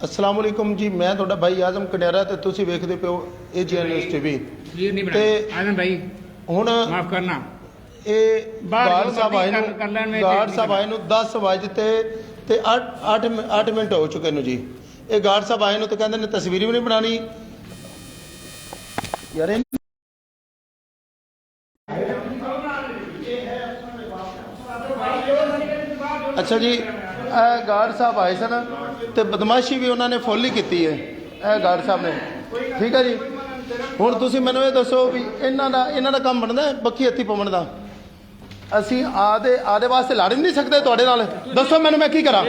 अस्सलाम वालेकुम जी, मैं थोड़ा भाई आजम कन्यारा ते तुसी वेखदे पियो AGN न्यूज़ TV ते आजम भाई हुण माफ करना गार्ड साहब आए गार्ड साहब आए 10 वजते ते 8 मिनट हो चुके हैं जी। ये गार्ड साहब आए तो कहते ने तस्वीर भी नहीं बनानी यार। अच्छा जी, गार्ड साहब आए सन तो बदमाशी भी उन्होंने फुल ही की है गार्ड साहब ने, ठीक है जी। हुण तुसीं मैनूं ये दसो भी इन्हां दा काम बनदा है बक्खी हत्थी पवन दा। ਅਸੀਂ ਆਦੇ ਵਾਸਤੇ ਲੜ ਨਹੀਂ ਸਕਦੇ ਤੁਹਾਡੇ ਨਾਲ। ਦੱਸੋ ਮੈਨੂੰ ਮੈਂ ਕੀ ਕਰਾਂ,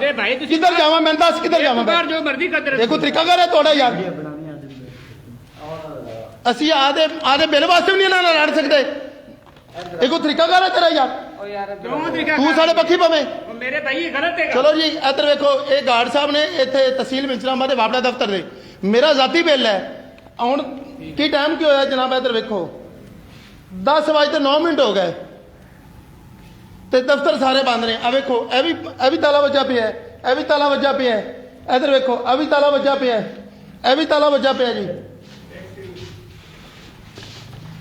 ਕਿੱਧਰ ਜਾਵਾਂ, ਮੈਂ ਦੱਸ ਕਿੱਧਰ ਜਾਵਾਂ। ਜੋ ਮਰਜ਼ੀ ਕਰ ਦੇਖੋ ਤਰੀਕਾ ਕਰ ਹੈ ਤੁਹਾਡਾ ਯਾਰ। ਅਸੀਂ ਆਦੇ ਬਿੱਲ ਵਾਸਤੇ ਵੀ ਨਹੀਂ ਇਹਨਾਂ ਨਾਲ ਲੜ ਸਕਦੇ। ਦੇਖੋ ਤਰੀਕਾ ਕਰ ਹੈ ਤੇਰਾ ਯਾਰ। ਤੂੰ ਸਾਡੇ ਪੱਖੀ ਪਵੇਂ ਮੇਰੇ ਭਾਈ ਗਲਤ ਹੈ। ਚਲੋ ਜੀ ਇੱਧਰ ਵੇਖੋ, ਇਹ ਗਾਰਡ ਸਾਹਿਬ ਨੇ ਇੱਥੇ ਤਹਿਸੀਲ ਮਿੰਚਰਾਂਬਾਦ ਦੇ ਵਾਪੜਾ ਦਫ਼ਤਰ ਦੇ ਮੇਰਾ ਜ਼ਾਤੀ ਬਿੱਲ ਹੈ। ਹੁਣ ਕੀ ਟਾਈਮ ਕੀ ਹੋਇਆ ਜਨਾਬ, ਇੱਧਰ ਵੇਖੋ 10 ਵਜੇ 9 ਮਿੰਟ ਹੋ ਗਏ ਤੇ ਦਫ਼ਤਰ ਸਾਰੇ ਬੰਦ ਨੇ। ਆ ਵੇਖੋ ਇਹ ਵੀ ਤਾਲਾ ਵੱਜਾ ਪਿਆ, ਇਹ ਵੀ ਤਾਲਾ ਵੱਜਾ ਪਿਆ, ਇੱਧਰ ਵੇਖੋ ਇਹ ਵੀ ਤਾਲਾ ਵੱਜਾ ਪਿਆ, ਇਹ ਵੀ ਤਾਲਾ ਵੱਜਾ ਪਿਆ ਜੀ।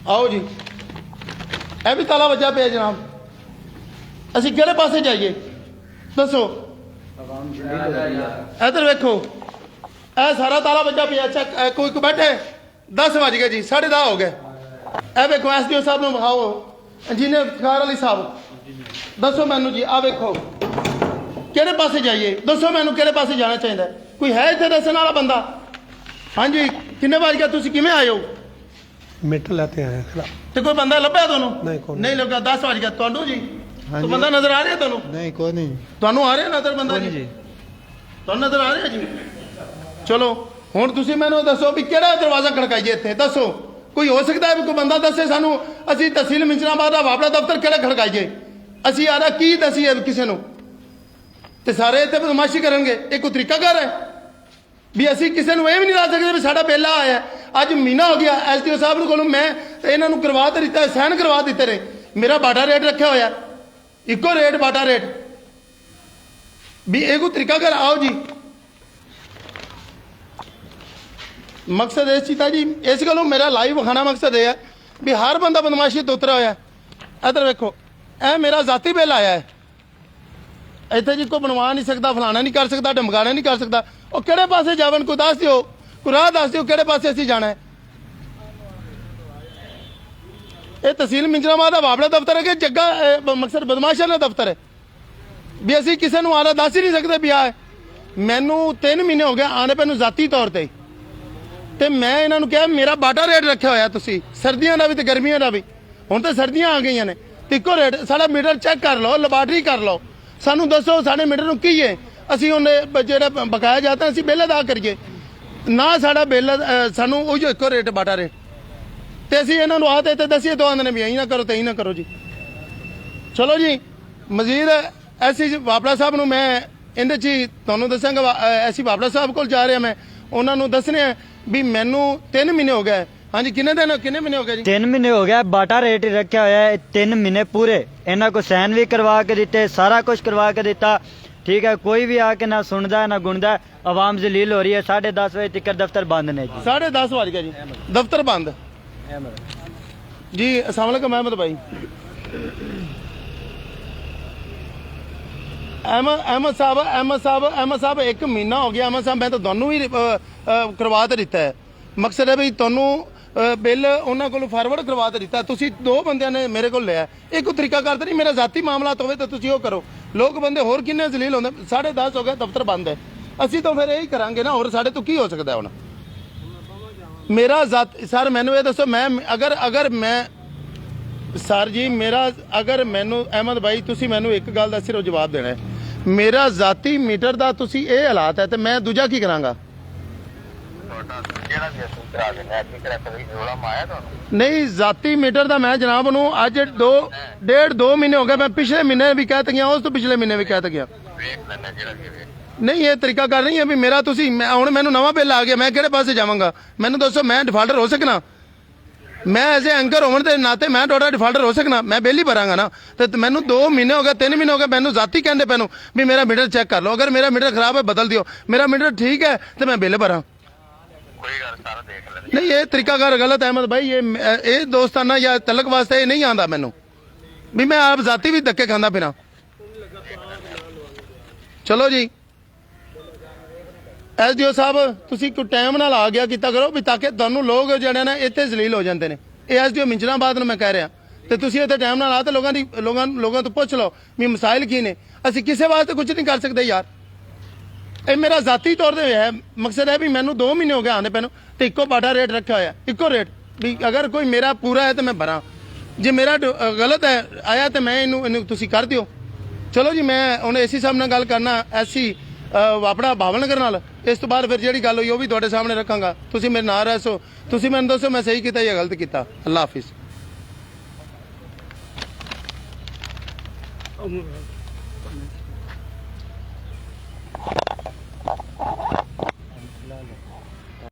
ਆਓ ਜੀ, ਇਹ ਵੀ ਤਾਲਾ ਵੱਜਾ ਪਿਆ ਜਨਾਬ। ਅਸੀਂ ਕਿਹੜੇ ਪਾਸੇ ਜਾਈਏ ਦੱਸੋ। ਇੱਧਰ ਵੇਖੋ ਇਹ ਸਾਰਾ ਤਾਲਾ ਵੱਜਾ ਪਿਆ। ਅੱਛਾ ਕੋਈ ਬੈਠੇ 10 ਵੱਜ ਗਏ ਜੀ, 10:30 ਹੋ ਗਏ। ਇਹ ਵੇਖੋ SDO ਸਾਹਿਬ ਨੂੰ ਵਿਖਾਓ, ਇੰਜੀਨੀਅਰ ਫਖਾਰ ਅਲੀ ਸਾਹਿਬ ਦੱਸੋ ਮੈਨੂੰ ਜੀ। ਆ ਵੇਖੋ ਕਿਹੜੇ ਪਾਸੇ ਜਾਈਏ ਦੱਸੋ ਮੈਨੂੰ, ਕਿਹੜੇ ਪਾਸੇ ਜਾਣਾ ਚਾਹੀਦਾ। ਕੋਈ ਹੈ ਇੱਥੇ ਦੱਸਣ ਵਾਲਾ ਬੰਦਾ? ਹਾਂਜੀ ਕਿੰਨੇ ਵਜ ਗਿਆ, ਤੁਸੀਂ ਕਿਵੇਂ ਆਏ ਹੋ? मीटर लाते हैं ਤੇ ਕੋਈ ਬੰਦਾ ਲੱਭਿਆ ਤੁਹਾਨੂੰ? ਨਹੀਂ ਨਹੀਂ ਲੱਗਾ। 10 ਵਜ ਗਿਆ ਤੁਹਾਨੂੰ ਜੀ। तो बंदा नजर आ रहा है ਤੁਹਾਨੂੰ? नहीं कोई नहीं। ਤੁਹਾਨੂੰ ਆ ਰਿਹਾ ਨਜ਼ਰ ਬੰਦਾ ਜੀ? ਤੁਹਾਨੂੰ ਨਜ਼ਰ ਆ ਰਿਹਾ ਜੀ? ਚਲੋ ਹੁਣ ਤੁਸੀਂ ਮੈਨੂੰ ਦੱਸੋ ਵੀ ਕਿਹੜਾ ਦਰਵਾਜ਼ਾ ਖੜਕਾਈਏ ਇੱਥੇ ਦੱਸੋ। ਕੋਈ ਹੋ ਸਕਦਾ ਹੈ ਵੀ ਕੋਈ ਬੰਦਾ ਦੱਸੇ ਸਾਨੂੰ। ਅਸੀਂ ਤਹਿਸੀਲ ਮਿੰਚਰਾਂਬਾਦ ਦਾ ਵਾਪੜਾ ਦਫ਼ਤਰ ਕਿਹੜਾ ਖੜਕਾਈਏ? ਅਸੀਂ ਆਦਾ ਕੀ ਦਸੀਏ ਕਿਸੇ ਨੂੰ? ਤੇ ਸਾਰੇ ਇੱਥੇ ਬਦਮਾਸ਼ੀ ਕਰਨਗੇ। ਇਹ ਕੋਈ ਤਰੀਕਾ ਕਰ ਹੈ ਵੀ ਅਸੀਂ ਕਿਸੇ ਨੂੰ ਇਹ ਵੀ ਨਹੀਂ ਲਾ ਸਕਦੇ ਵੀ ਸਾਡਾ ਬੇਲਾ ਆਇਆ। ਅੱਜ ਮਹੀਨਾ ਹੋ ਗਿਆ SDO ਸਾਹਿਬ ਕੋਲੋਂ ਮੈਂ ਇਹਨਾਂ ਨੂੰ ਕਰਵਾ ਤੇ ਦਿੱਤਾ, ਸਾਈਨ ਕਰਵਾ ਦਿੱਤੇ ਨੇ। ਮੇਰਾ ਬਾਟਾ ਰੇਟ ਰੱਖਿਆ ਹੋਇਆ, ਇੱਕੋ ਰੇਟ ਬਾਟਾ ਰੇਟ। ਵੀ ਇਹ ਕੋਈ ਤਰੀਕਾ ਕਰ। ਆਓ ਜੀ, ਮਕਸਦ ਇਹ ਚੀਤਾ ਜੀ, ਇਸ ਗੱਲੋਂ ਮੇਰਾ ਲਾਈਵ ਵਿਖਾਣਾ ਮਕਸਦ ਇਹ ਹੈ ਵੀ ਹਰ ਬੰਦਾ ਬਦਮਾਸ਼ੀ ਤੋਂ ਉਤਰਿਆ ਹੋਇਆ। ਇੱਧਰ ਵੇਖੋ ਇਹ ਮੇਰਾ ਜ਼ਾਤੀ ਬਿੱਲ ਆਇਆ ਹੈ। ਇੱਥੇ ਜੀ ਕੋਈ ਬਣਵਾ ਨਹੀਂ ਸਕਦਾ, ਫਲਾਣਾ ਨਹੀਂ ਕਰ ਸਕਦਾ, ਢਮਕਾਣਾ ਨਹੀਂ ਕਰ ਸਕਦਾ। ਉਹ ਕਿਹੜੇ ਪਾਸੇ ਜਾਵਣ ਕੋਈ ਦੱਸ ਦਿਓ, ਕੋਈ ਰਾਹ ਦੱਸ ਦਿਓ ਕਿਹੜੇ ਪਾਸੇ ਅਸੀਂ ਜਾਣਾ ਹੈ। ਇਹ ਤਹਿਸੀਲ ਮਿੰਚਰਾਂਬਾਦ ਦਾ ਵਾਪੜਾ ਦਫ਼ਤਰ ਹੈ ਕਿ ਜੱਗਾ ਮਕਸਦ ਬਦਮਾਸ਼ਾਂ ਦਾ ਦਫ਼ਤਰ ਹੈ? ਵੀ ਅਸੀਂ ਕਿਸੇ ਨੂੰ ਆਲਾ ਦੱਸ ਹੀ ਨਹੀਂ ਸਕਦੇ ਵੀ ਆ। ਮੈਨੂੰ 3 ਮਹੀਨੇ ਹੋ ਗਏ ਆਣੇ ਪੈ ਨੂੰ ਜ਼ਾਤੀ ਤੌਰ ਤੇ ਮੈਂ ਇਹਨਾਂ ਨੂੰ ਕਿਹਾ ਮੇਰਾ ਬਾਟਾ ਰੇਟ ਰੱਖਿਆ ਹੋਇਆ ਤੁਸੀਂ, ਸਰਦੀਆਂ ਦਾ ਵੀ ਤੇ ਗਰਮੀਆਂ ਦਾ ਵੀ। ਹੁਣ ਤਾਂ ਸਰਦੀਆਂ ਆ ਗਈਆਂ ਨੇ ਤੇ ਇੱਕੋ ਰੇਟ। ਸਾਡਾ ਮੀਟਰ ਚੈੱਕ ਕਰ ਲਓ, ਲੈਬਾਰਟਰੀ ਕਰ ਲਓ, ਸਾਨੂੰ ਦੱਸੋ ਸਾਡੇ ਮੀਟਰ ਨੂੰ ਕੀ ਹੈ। ਅਸੀਂ ਉਹਨੇ ਜਿਹੜਾ ਬਕਾਇਆ ਜਾਂਦਾ ਅਸੀਂ ਬਿੱਲ ਅਦਾ ਕਰੀਏ ਨਾ। ਸਾਡਾ ਬਿੱਲ ਸਾਨੂੰ ਉਹੀ ਇੱਕੋ ਰੇਟ ਬਾਟਾ ਰੇਟ। ਤੇ ਅਸੀਂ ਇਹਨਾਂ ਨੂੰ ਆਤੇ ਤੇ ਦਸੀਏ ਤੋਂ ਆਂਦੇ ਨੇ ਵੀ ਇਹੀ ਨਾ ਕਰੋ ਤੇ ਇਹੀ ਨਾ ਕਰੋ ਜੀ। ਚਲੋ ਜੀ ਮਜ਼ੀਦ ਐਸੀ ਵਾਪੜਾ ਸਾਹਿਬ ਨੂੰ ਮੈਂ ਇਹਦੇ 'ਚ ਹੀ ਤੁਹਾਨੂੰ ਦੱਸਾਂਗਾ। ਐਸੀ ਵਾਪੜਾ ਸਾਹਿਬ ਕੋਲ ਜਾ ਰਿਹਾ, ਮੈਂ ਉਹਨਾਂ ਨੂੰ ਦੱਸਣੇ ਵੀ ਮੈਨੂੰ 3 ਮਹੀਨੇ ਹੋ ਗਏ। ਹਾਂਜੀ ਕਿੰਨੇ ਮਹੀਨੇ ਹੋ ਗਏ ਜੀ? 3 ਮਹੀਨੇ ਹੋ ਗਿਆ। ਬਾਟਾ ਰੇਟ ਹੀ ਰੱਖਿਆ ਹੋਇਆ ਹੈ 3 ਮਹੀਨੇ ਪੂਰੇ। ਇਹਨਾਂ को साइन भी करवा के दिते, सारा कुछ करवा के दिता, ठीक है। कोई भी आके ना सुनता है ना गुनता है। आवाम जलील हो रही है। 10:30 बजे तक दफ्तर बंद ने जी। 10:30 बज गया जी, दफ्तर बंद जी। अस्सलाम वालेकुम अहमद भाई। अहमद साहब 1 महीना हो गया। अहमद साहब मैं तो दोनों ही करवा तो दिता है। मकसद है भी दोनों बिल उन्होंने को फॉरवर्ड करवा तो दिता। तुसी 2 बंदियां ने मेरे को लिया। एक कोई तरीका करते नहीं, मेरा जाती मामला होवे तो तुसी वो करो। लोग बंदे होर किन्ने जलील होंदे। 10:30 हो गए, दफ्तर बंद है। असी तो फिर यही करांगे ना, और साढ़े तो की हो सकता है हुण। मेरा जात सर मैनू ये दसो, मैं अगर मैं सर जी मेरा अगर मैनू अहमद भाई तुसी मैनू एक गल दा सिर्फ जवाब देना है। मेरा जाती मीटर दा तुसी ये हालात है तो मैं दूजा की करांगा? नहीं जाती मीटर का मैं जनाब नूं अज 2 महीने हो गए। मैं पिछले महीने भी कहत गया, उस तो पिछले महीने भी कहत गया। नहीं ये तरीका कर रही है भी मेरा तुसी हुण मैनू नवां बिल आ गया, मैं किहड़े पासे जावांगा? मैनू दसो मैं डिफाल्टर हो सकना? ਮੈਂ ਐਜ਼ ਐਂਕਰ ਹੋਣ ਦੇ ਨਾਤੇ ਮੈਂ ਤੁਹਾਡਾ ਡਿਫਾਲਟਰ ਹੋ ਸਕਣਾ, ਮੈਂ ਬਿੱਲ ਹੀ ਭਰਾਂਗਾ ਨਾ। ਤੇ ਮੈਨੂੰ 2 ਮਹੀਨੇ ਹੋ ਗਏ, 3 ਮਹੀਨੇ ਹੋ ਗਏ, ਮੈਨੂੰ ਜ਼ਾਤੀ ਕਹਿੰਦੇ ਪੈਨੂੰ ਵੀ ਮੇਰਾ ਮੀਟਰ ਚੈੱਕ ਕਰ ਲਓ, ਅਗਰ ਮੇਰਾ ਮੀਟਰ ਖਰਾਬ ਹੈ ਬਦਲ ਦਿਓ, ਮੇਰਾ ਮੀਟਰ ਠੀਕ ਹੈ ਤੇ ਮੈਂ ਬਿੱਲ ਭਰਾਂ। ਕੋਈ ਗੱਲ ਸਾਰਾ ਦੇਖ ਲੈ। ਨਹੀਂ ਇਹ ਤਰੀਕਾਕਾਰ ਗਲਤ ਹੈ ਅਹਿਮਦ ਭਾਈ, ਇਹ ਦੋਸਤਾਨਾ ਜਾਂ ਤਲਕ ਵਾਸਤੇ ਇਹ ਨਹੀਂ ਆਉਂਦਾ ਮੈਨੂੰ, ਵੀ ਮੈਂ ਆਪ ਜ਼ਾਤੀ ਵੀ ਧੱਕੇ ਖਾਂਦਾ ਫਿਰਾਂ। ਚਲੋ ਜੀ ਐਸਡੀਓ ਸਾਹਿਬ ਤੁਸੀਂ ਕੋਈ ਟਾਈਮ ਨਾਲ ਆ ਗਿਆ ਕੀਤਾ ਕਰੋ, ਵੀ ਤਾਂ ਕਿ ਤੁਹਾਨੂੰ ਲੋਕ ਜਿਹੜੇ ਨੇ ਇੱਥੇ ਜ਼ਲੀਲ ਹੋ ਜਾਂਦੇ ਨੇ। ਇਹ ਐਸਡੀਓ ਮਿੰਜਰਾਬਾਦ ਨੂੰ ਮੈਂ ਕਹਿ ਰਿਹਾ, ਤੇ ਤੁਸੀਂ ਇੱਥੇ ਟਾਈਮ ਨਾਲ ਆ ਤੇ ਲੋਕਾਂ ਤੋਂ ਪੁੱਛ ਲਓ ਵੀ ਮਸਾਇਲ ਕੀ ਨੇ। ਅਸੀਂ ਕਿਸੇ ਵਾਸਤੇ ਕੁਝ ਨਹੀਂ ਕਰ ਸਕਦੇ ਯਾਰ, ਇਹ ਮੇਰਾ ਜ਼ਾਤੀ ਤੌਰ ਤੇ ਹੈ। ਮਕਸਦ ਹੈ ਵੀ ਮੈਨੂੰ 2 ਮਹੀਨੇ ਹੋ ਗਏ ਆਉਂਦੇ ਪੈਨੂੰ ਤੇ ਇੱਕੋ ਬਾਟਾ ਰੇਟ ਰੱਖਿਆ ਹੋਇਆ, ਇੱਕੋ ਰੇਟ, ਵੀ ਅਗਰ ਕੋਈ ਮੇਰਾ ਪੂਰਾ ਹੈ ਤੇ ਮੈਂ ਭਰਾਂ, ਜੇ ਮੇਰਾ ਗਲਤ ਹੈ ਆਇਆ ਤੇ ਮੈਂ ਇਹਨੂੰ ਤੁਸੀਂ ਕਰ ਦਿਓ। ਚਲੋ ਜੀ ਮੈਂ ਹੁਣ ਏਸੀ ਸਾਹਿਬ ਨਾਲ ਗੱਲ ਕਰਨਾ, ਐਸੀ ਆਪਣਾ ਭਾਵਨਗਰ ਨਾਲ, ਇਸ ਤੋਂ ਬਾਅਦ ਫਿਰ ਜਿਹੜੀ ਗੱਲ ਹੋਈ ਉਹ ਵੀ ਤੁਹਾਡੇ ਸਾਹਮਣੇ ਰੱਖਾਂਗਾ। ਤੁਸੀਂ ਮੇਰੇ ਨਾਲ ਰਹਿਸੋ, ਤੁਸੀਂ ਮੈਨੂੰ ਦੱਸੋ ਮੈਂ ਸਹੀ ਕੀਤਾ ਜਾਂ ਗਲਤ ਕੀਤਾ। ਅੱਲਾ ਹਾਫਿਜ਼।